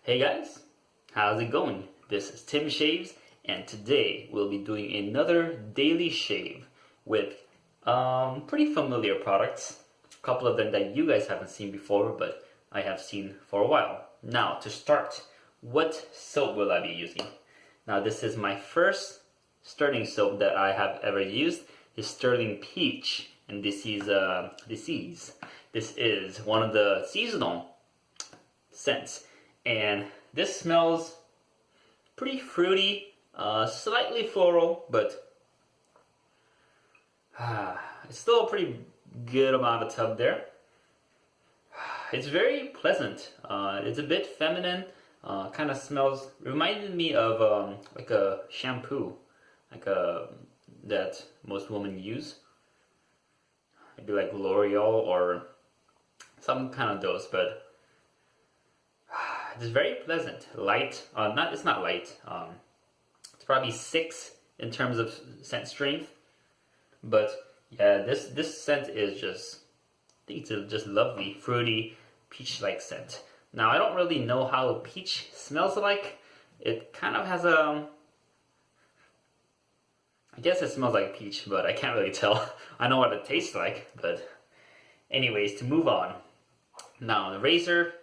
Hey guys, how's it going? This is Tim Shaves, and today we'll be doing another daily shave with pretty familiar products. A couple of them that you guys haven't seen before, but I have seen for a while. Now, to start, what soap will I be using? Now, this is my first Stirling soap that I have ever used. It's Stirling Peach, and this is one of the seasonal scents. And this smells pretty fruity, slightly floral, but it's still a pretty good amount of tub there. It's very pleasant. It's a bit feminine. Kind of smells, reminded me of like a shampoo, that most women use. Maybe like L'Oreal or some kind of those, but it's very pleasant. Light, it's not light. It's probably 6 in terms of scent strength, but yeah, this scent is just, I think it's just lovely, fruity, peach-like scent. Now I don't really know how a peach smells like. It kind of has a, I guess it smells like peach, but I can't really tell. I know what it tastes like, but anyways, to move on. Now the razor,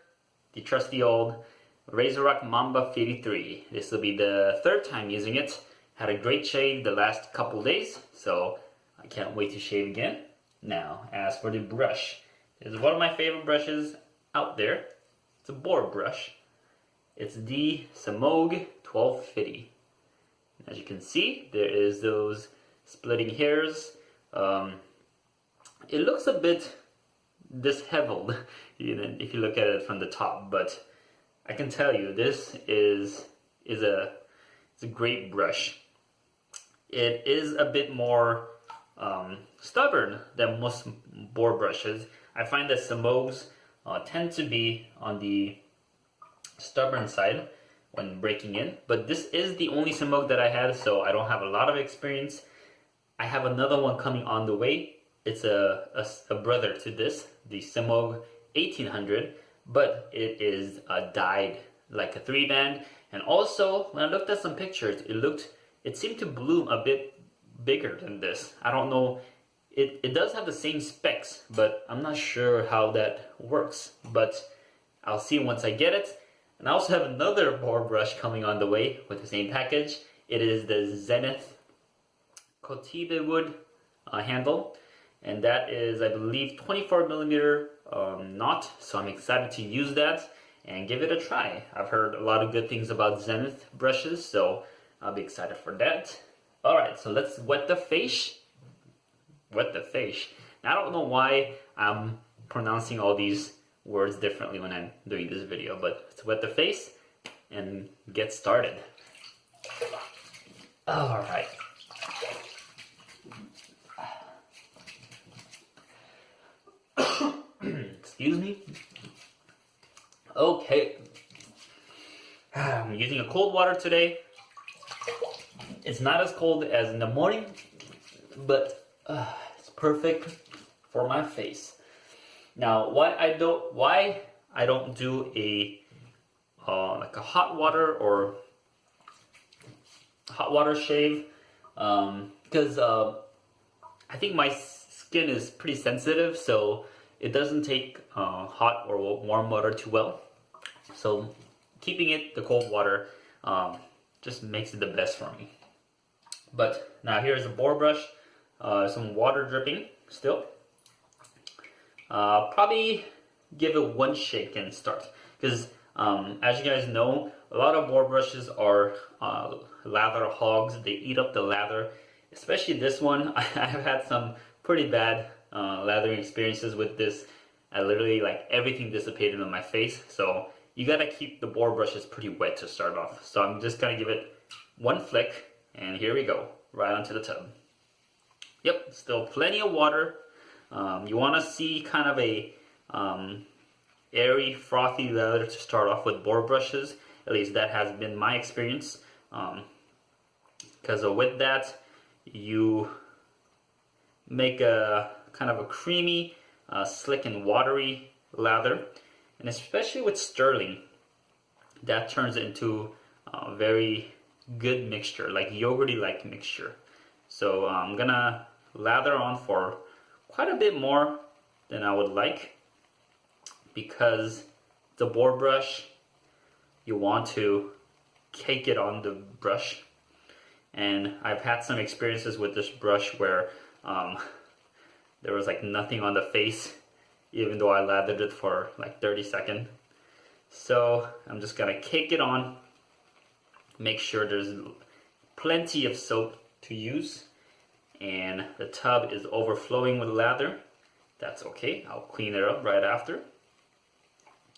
the trusty old Razorock Mamba 53. This will be the 3rd time using it. Had a great shave the last couple days, so I can't wait to shave again. Now, as for the brush, it's one of my favorite brushes out there. It's a boar brush. It's the Semogue 1250. As you can see, there is those splitting hairs. It looks a bit disheveled, if you look at it from the top, but I can tell you this is a great brush. It is a bit more stubborn than most boar brushes. I find that Semogues tend to be on the stubborn side when breaking in, but this is the only Semogue that I had, so I don't have a lot of experience. I have another one coming on the way. It's a brother to this, the Semogue 1800, but it is dyed like a 3-band. And also, when I looked at some pictures, it seemed to bloom a bit bigger than this. I don't know, it does have the same specs, but I'm not sure how that works. But I'll see once I get it. And I also have another boar brush coming on the way with the same package. It is the Zenith Cotibe wood handle, and that is, I believe, 24mm knot, so I'm excited to use that and give it a try. I've heard a lot of good things about Zenith brushes, so I'll be excited for that. Alright, so let's wet the face. Wet the face. Now, I don't know why I'm pronouncing all these words differently when I'm doing this video, but let's wet the face and get started. Alright. Excuse me. Okay. I'm using a cold water today. It's not as cold as in the morning, but it's perfect for my face. Now, why I don't do a like a hot water shave, because I think my skin is pretty sensitive, so it doesn't take hot or warm water too well. So keeping it the cold water just makes it the best for me. But now here's a boar brush, some water dripping still. Probably give it one shake and start, because as you guys know, a lot of boar brushes are lather hogs. They eat up the lather, especially this one. I have had some pretty bad lathering experiences with this. I literally, like, everything dissipated on my face, so you gotta keep the boar brushes pretty wet to start off. So I'm just gonna give it one flick, and here we go, right onto the tub. Yep, still plenty of water. You want to see kind of a airy, frothy leather to start off with boar brushes. At least that has been my experience. Because with that, you make a kind of a creamy, slick and watery lather. And especially with Stirling, that turns into a very good mixture, like yogurty-like mixture. So I'm gonna lather on for quite a bit more than I would like, because the boar brush, you want to cake it on the brush. And I've had some experiences with this brush where there was like nothing on the face, even though I lathered it for like 30 seconds. So I'm just gonna cake it on, make sure there's plenty of soap to use, and the tub is overflowing with lather. That's okay, I'll clean it up right after.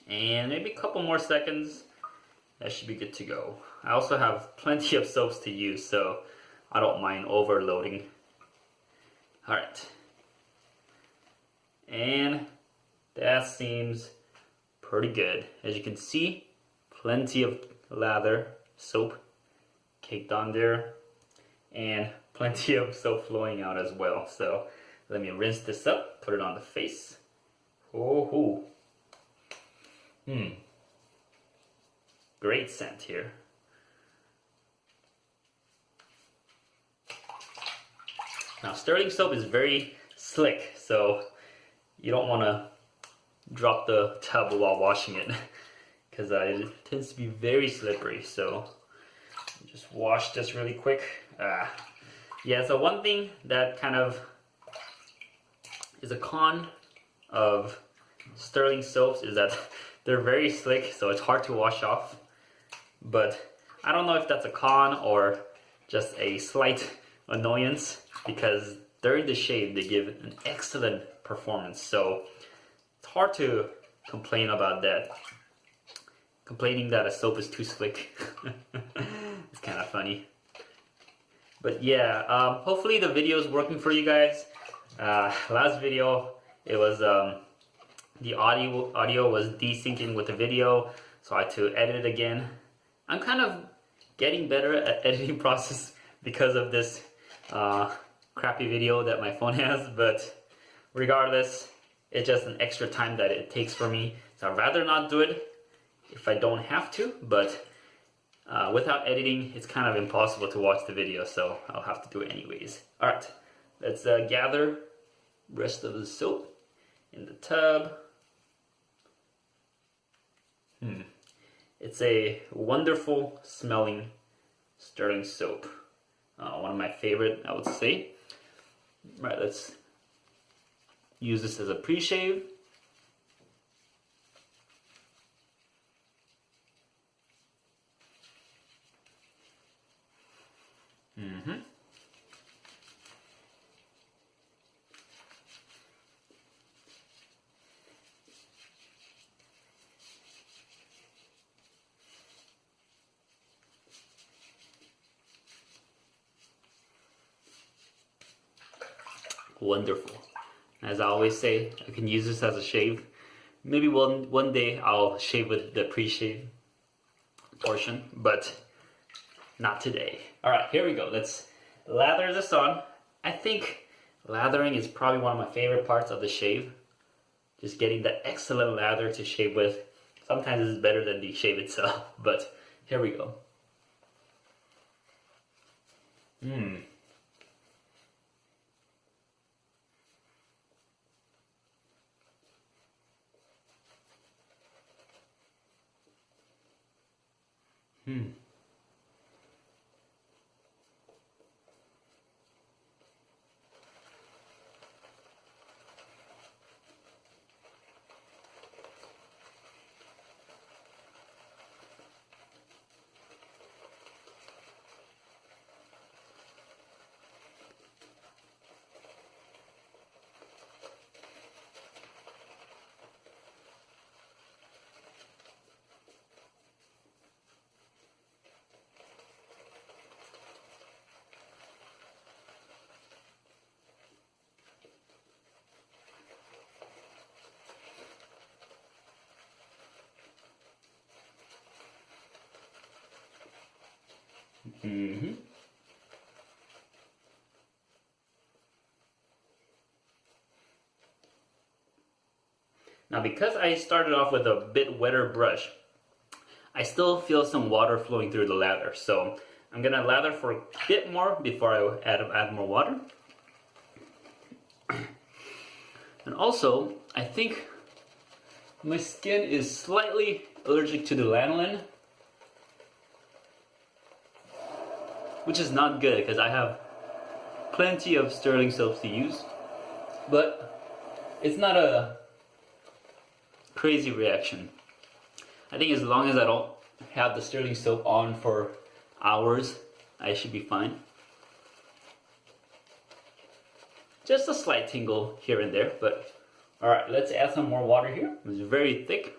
And maybe a couple more seconds, that should be good to go. I also have plenty of soaps to use, so I don't mind overloading. Alright. And that seems pretty good. As you can see, plenty of lather, soap caked on there, and plenty of soap flowing out as well. So let me rinse this up, put it on the face. Oh, great scent here. Now Sterling soap is very slick, so you don't want to drop the tub while washing it, because it tends to be very slippery. So just wash this really quick. Yeah, so one thing that kind of is a con of Sterling soaps is that they're very slick, so it's hard to wash off. But I don't know if that's a con or just a slight annoyance, because during the shave they give an excellent performance. So it's hard to complain about that. Complaining that a soap is too slick. It's kind of funny. But yeah, hopefully the video is working for you guys. Last video, it was the audio was desyncing with the video, so I had to edit it again. I'm kind of getting better at editing process because of this crappy video that my phone has, but regardless, it's just an extra time that it takes for me. So I'd rather not do it if I don't have to, but without editing, it's kind of impossible to watch the video, so I'll have to do it anyways. Alright, let's gather the rest of the soap in the tub. It's a wonderful smelling Sterling soap. One of my favorite, I would say. Right, let's use this as a pre-shave. Wonderful. As I always say, I can use this as a shave. Maybe one day I'll shave with the pre-shave portion, but not today. Alright, here we go. Let's lather this on. I think lathering is probably one of my favorite parts of the shave. Just getting that excellent lather to shave with. Sometimes it's better than the shave itself, but here we go. Now, because I started off with a bit wetter brush, I still feel some water flowing through the lather, so I'm gonna lather for a bit more before I add more water. And also, I think my skin is slightly allergic to the lanolin, which is not good because I have plenty of Stirling soaps to use, but it's not a crazy reaction. I think as long as I don't have the Stirling soap on for hours, I should be fine. Just a slight tingle here and there, but alright, let's add some more water here. It's very thick.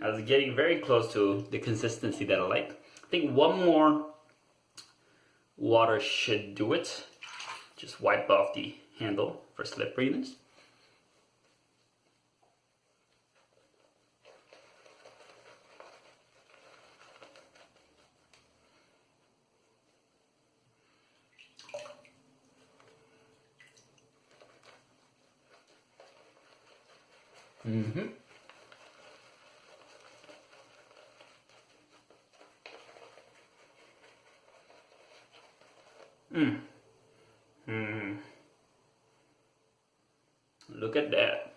I was getting very close to the consistency that I like. I think one more water should do it. Just wipe off the handle for slipperiness. Look at that.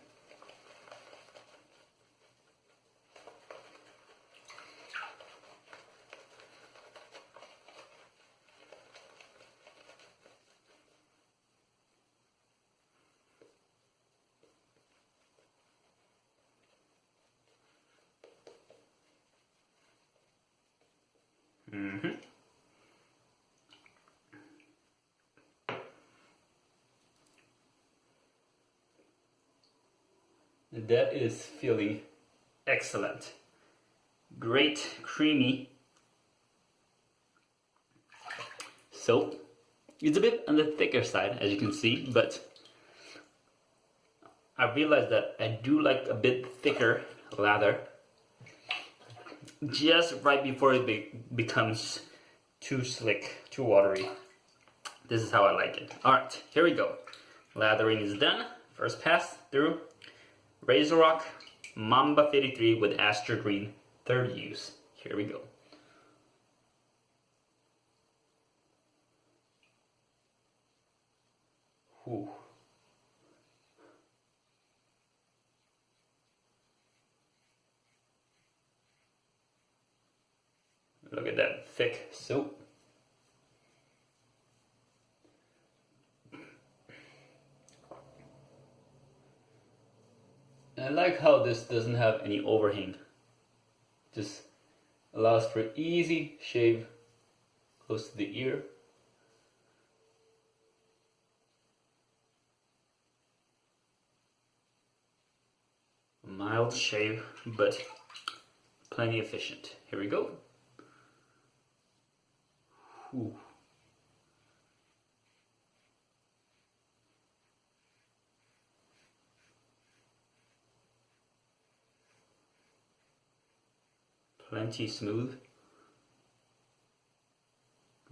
That is feeling excellent. Great, creamy soap. It's a bit on the thicker side, as you can see, but I realized that I do like a bit thicker lather just right before it becomes too slick, too watery. This is how I like it. Alright, here we go. Lathering is done. First pass through. Razorock Mamba 53 with Astra Green, third use. Here we go. Whew. Look at that thick soap. I like how this doesn't have any overhang. Just allows for easy shave close to the ear. Mild shave, but plenty efficient. Here we go. Whew. Plenty smooth.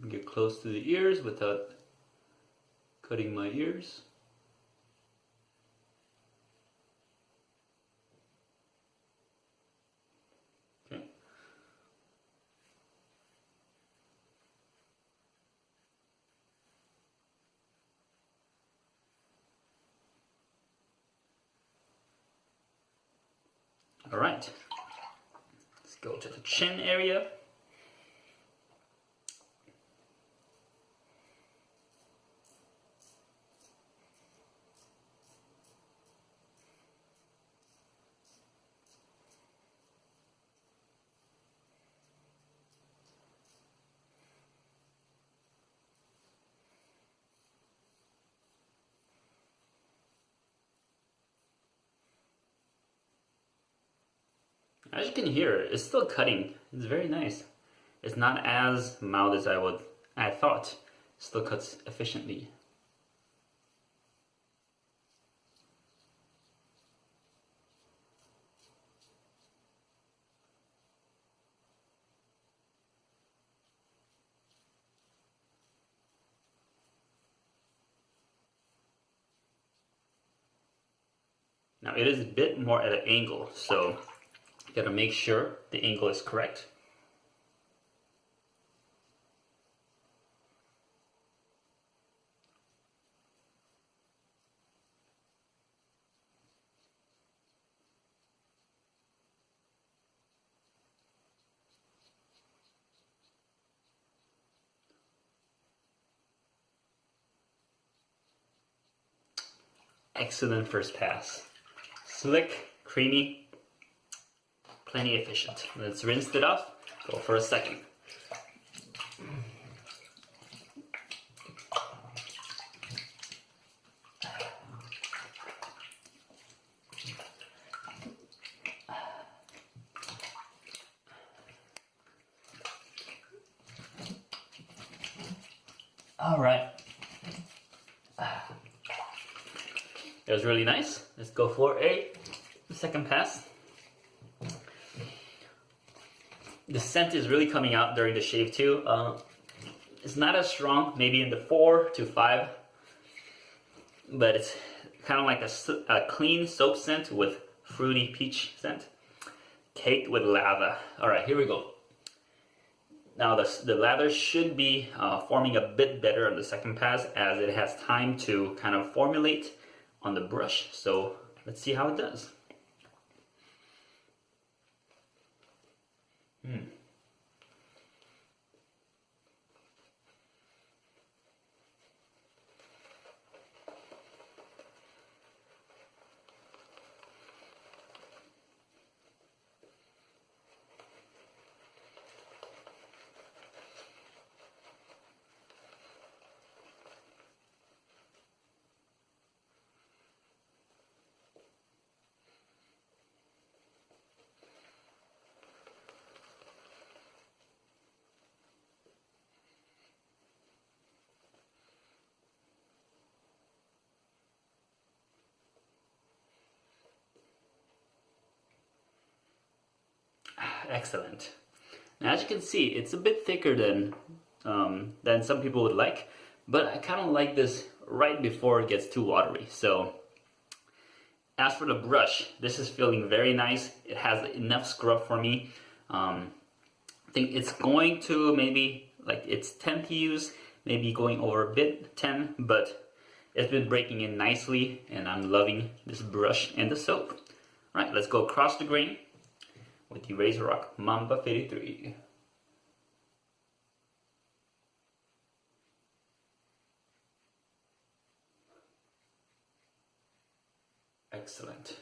Get close to the ears without cutting my ears. Okay. All right. Go to the chin area. As you can hear, it's still cutting. It's very nice. It's not as mild as I thought. It still cuts efficiently. Now it is a bit more at an angle, so you gotta make sure the angle is correct. Excellent first pass. Slick, creamy, plenty efficient. Let's rinse it off, go for a second. All right. It was really nice. Let's go for a second pass. The scent is really coming out during the shave too. It's not as strong, maybe in the 4 to 5, but it's kind of like a clean soap scent with fruity peach scent, caked with lava. All right, here we go. Now the lather should be forming a bit better on the second pass as it has time to kind of formulate on the brush. So let's see how it does. Excellent. Now, as you can see, it's a bit thicker than some people would like, but I kind of like this right before it gets too watery. So, as for the brush, this is feeling very nice. It has enough scrub for me. I think it's going to maybe like its 10th use, maybe going over a bit 10, but it's been breaking in nicely, and I'm loving this brush and the soap. All right, let's go across the grain with the Razorock Mamba 53. Excellent.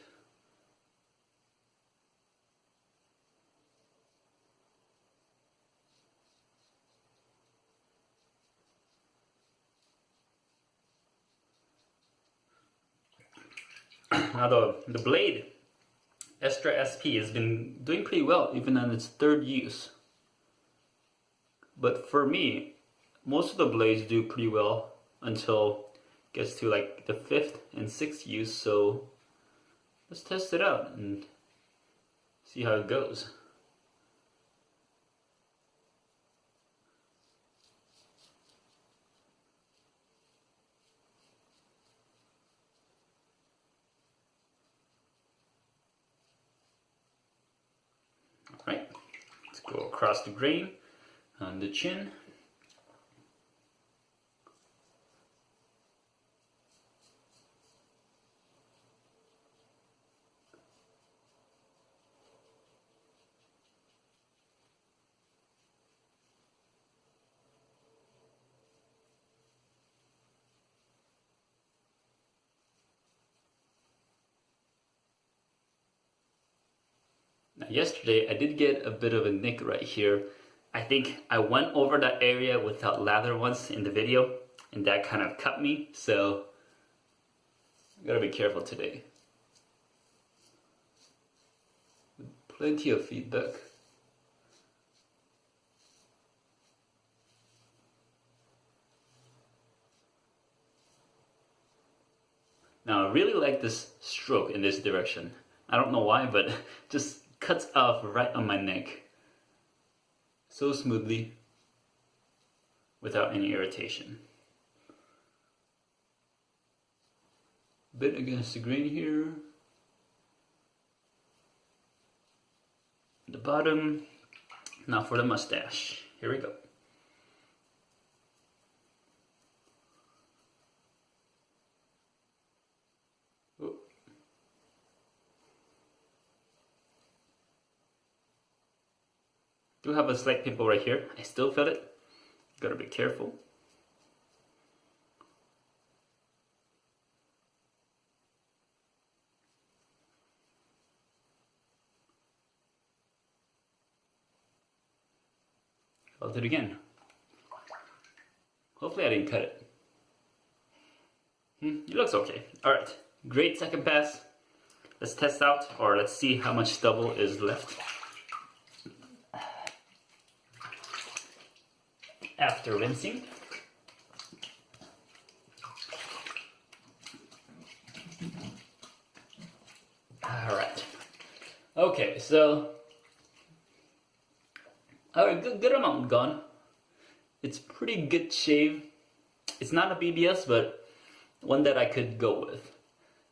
Now the blade, Astra SP, has been doing pretty well even on its 3rd use. But for me, most of the blades do pretty well until it gets to like the 5th and 6th use. So let's test it out and see how it goes. Alright, let's go across the grain on the chin. Now, yesterday I did get a bit of a nick right here. I think I went over that area without lather once in the video, and that kind of cut me, so I gotta be careful today. Plenty of feedback. Now I really like this stroke in this direction. I don't know why, but it just cuts off right on my neck. So smoothly, without any irritation. Bit against the grain here. The bottom. Now for the mustache. Here we go. Oh. Do have a slight pimple right here. I still feel it. Gotta be careful. I'll do it again. Hopefully I didn't cut it. It looks okay. Alright, great second pass. Let's test out, or let's see how much stubble is left. After rinsing. Alright. Okay, so good amount gone. It's pretty good shave. It's not a BBS, but one that I could go with.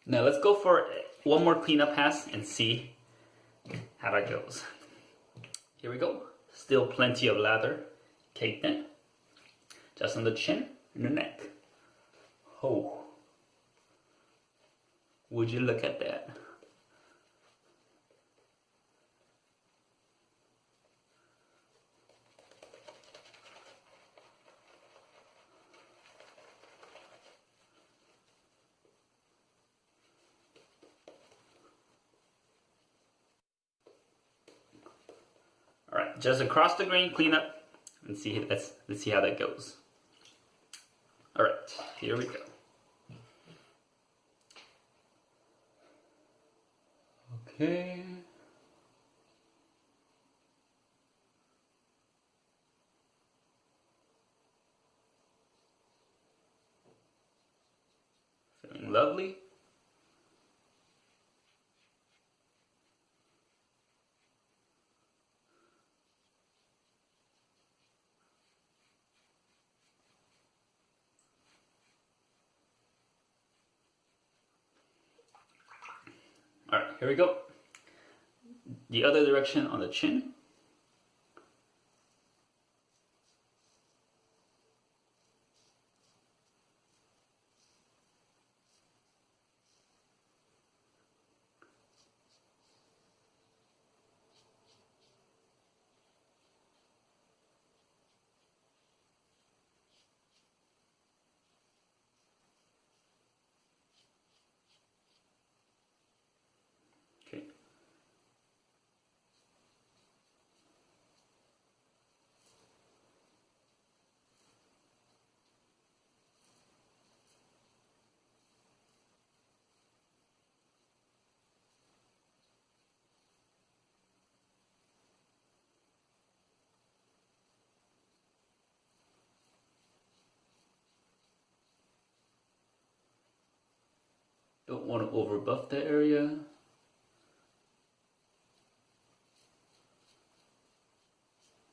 Now let's go for one more cleanup pass and see how that goes. Here we go. Still plenty of lather caked in. Just on the chin and the neck. Oh. Would you look at that? Alright, just across the grain cleanup and see, let's see how that goes. Alright, here we go. Okay. Feeling lovely. Alright, here we go. The other direction on the chin. Okay. Don't want to over buff that area.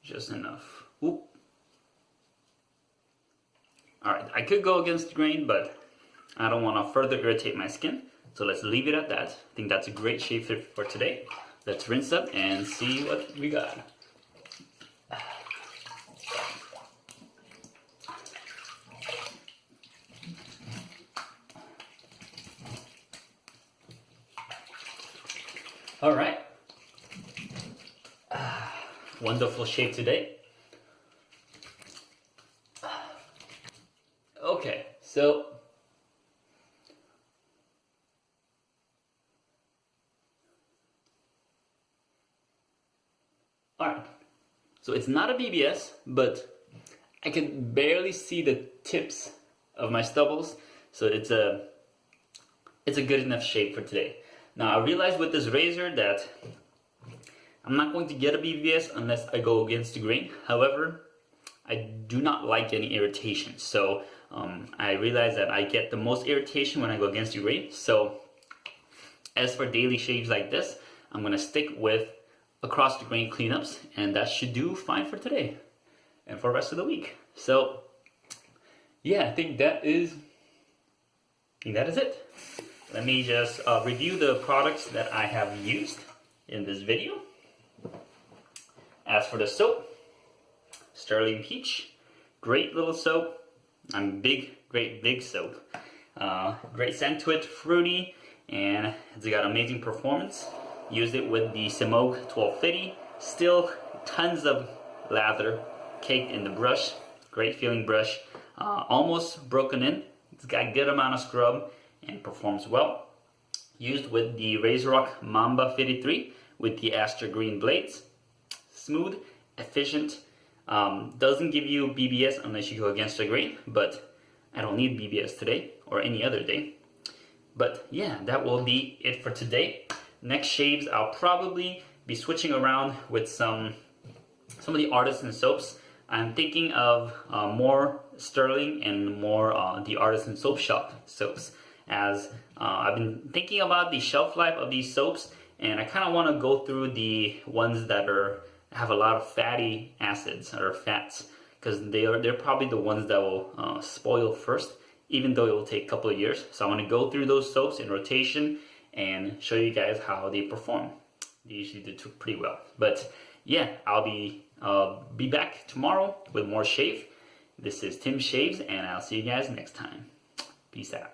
Just enough. Oop. Alright, I could go against the grain, but I don't want to further irritate my skin. So let's leave it at that. I think that's a great shave for today. Let's rinse up and see what we got. Alright. Wonderful shave today. Okay, so alright. So it's not a BBS, but I can barely see the tips of my stubbles, so it's a good enough shave for today. Now I realized with this razor that I'm not going to get a BBS unless I go against the grain. However, I do not like getting irritation. So I realize that I get the most irritation when I go against the grain. So as for daily shaves like this, I'm going to stick with across the grain cleanups, and that should do fine for today and for the rest of the week. So yeah, I think that is it. Let me just review the products that I have used in this video. As for the soap, Stirling Peach, great little soap. I'm great big soap. Great scent to it, fruity, and it's got amazing performance. Used it with the Semogue 1250. Still tons of lather caked in the brush. Great feeling brush. Almost broken in. It's got a good amount of scrub and performs well. Used with the Razorock Mamba 53 with the Astra Green blades. Smooth, efficient. Doesn't give you BBS unless you go against the grain, but I don't need BBS today or any other day. But yeah, that will be it for today. Next shaves, I'll probably be switching around with some of the artisan soaps. I'm thinking of more Stirling and more the artisan soap shop soaps, as I've been thinking about the shelf life of these soaps, and I kind of want to go through the ones that have a lot of fatty acids or fats, because they're probably the ones that will spoil first, even though it will take a couple of years. So I want to go through those soaps in rotation and show you guys how they perform. They usually do pretty well. But yeah, I'll be back tomorrow with more shave. This is Tim Shaves, and I'll see you guys next time. Peace out.